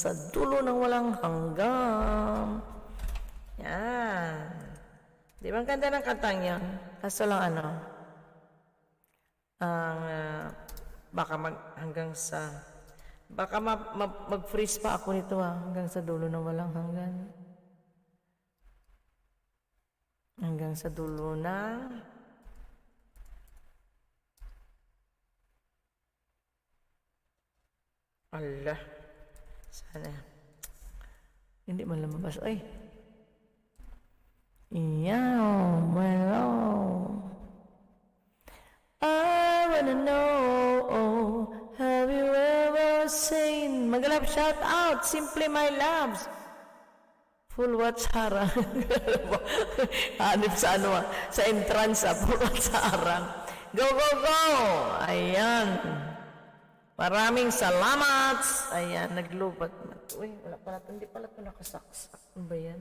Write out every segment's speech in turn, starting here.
sa dulo ng walang hanggan. Yan. Di ba ang ganda ng kantang yan? Kaso lang baka hanggang sa, baka mag-freeze pa ako nito hanggang sa dulo ng walang hanggan. Hanggang sa dulo na. Allah. Sana. Hindi man lumabas. Ay. Iyaw. Hello. I wanna know, have you ever seen? Magalap shout out. Simply my loves. Full watch harang. Hanip sa sa entrance full watch harang. Go, go, go! Ayan. Maraming salamat. Ayan, naglubat. Uy, wala pala. Hindi pala ito nakasaksak. Ano ba yan?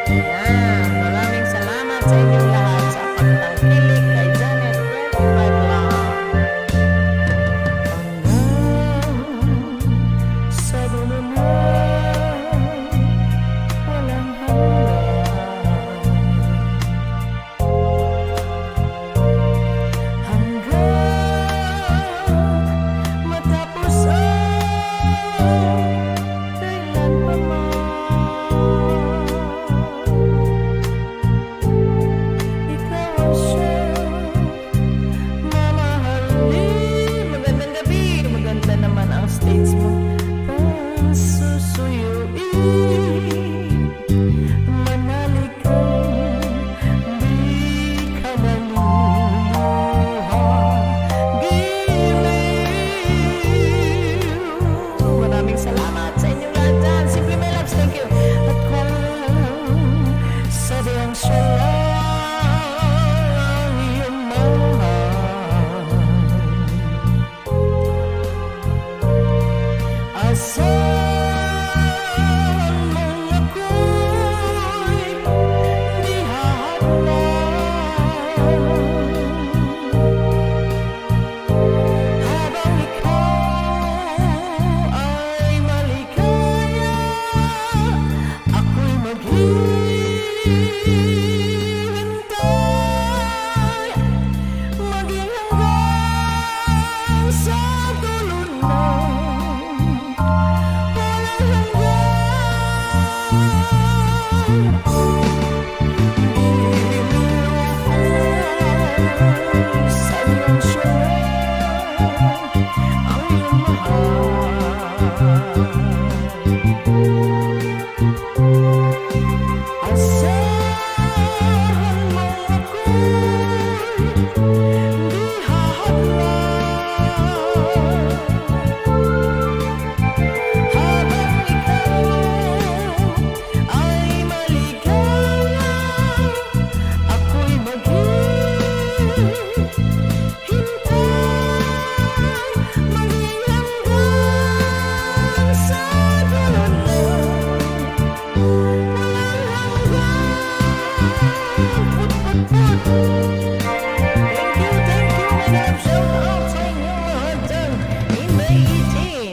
Ayan, maraming salamat sa inyong lahat sa pagtangkilik kay Janet 25 lang. Sa dulo na walang hanggan.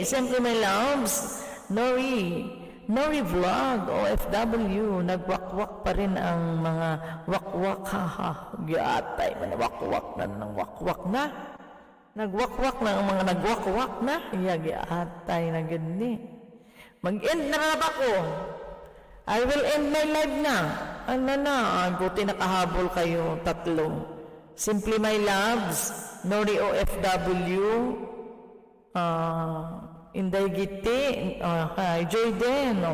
Siyempre may loves, Nori Vlog, OFW, nagwakwak pa rin ang mga wakwak, haha, giatay, wakwak na ng wakwak na, nagwakwak na ang mga nagwakwak na, giatay na gani. Mag-end na ba ko? I will end my live na. Ano na, buti nakahabol kayo, tatlo. Simply my loves, Nori OFW, Inday Giti, hi, Joyden.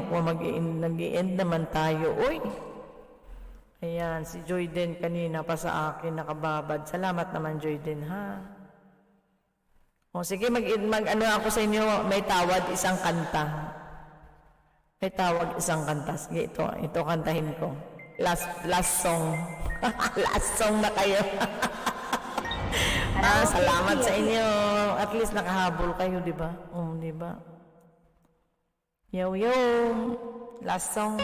Nag-i-end naman tayo. Uy! Ayan, si Joyden kanina pa sa akin nakababad. Salamat naman, Joyden, ha? O, sige, mag-ano ako sa inyo. May tawad, isang kanta. May tawag, isang kanta. Sige, ito kantahin ko. Last song. Last song na kayo. Salamat sa inyo. At least nakahabol kayo, di ba? Di ba? Yo, yo. Last song.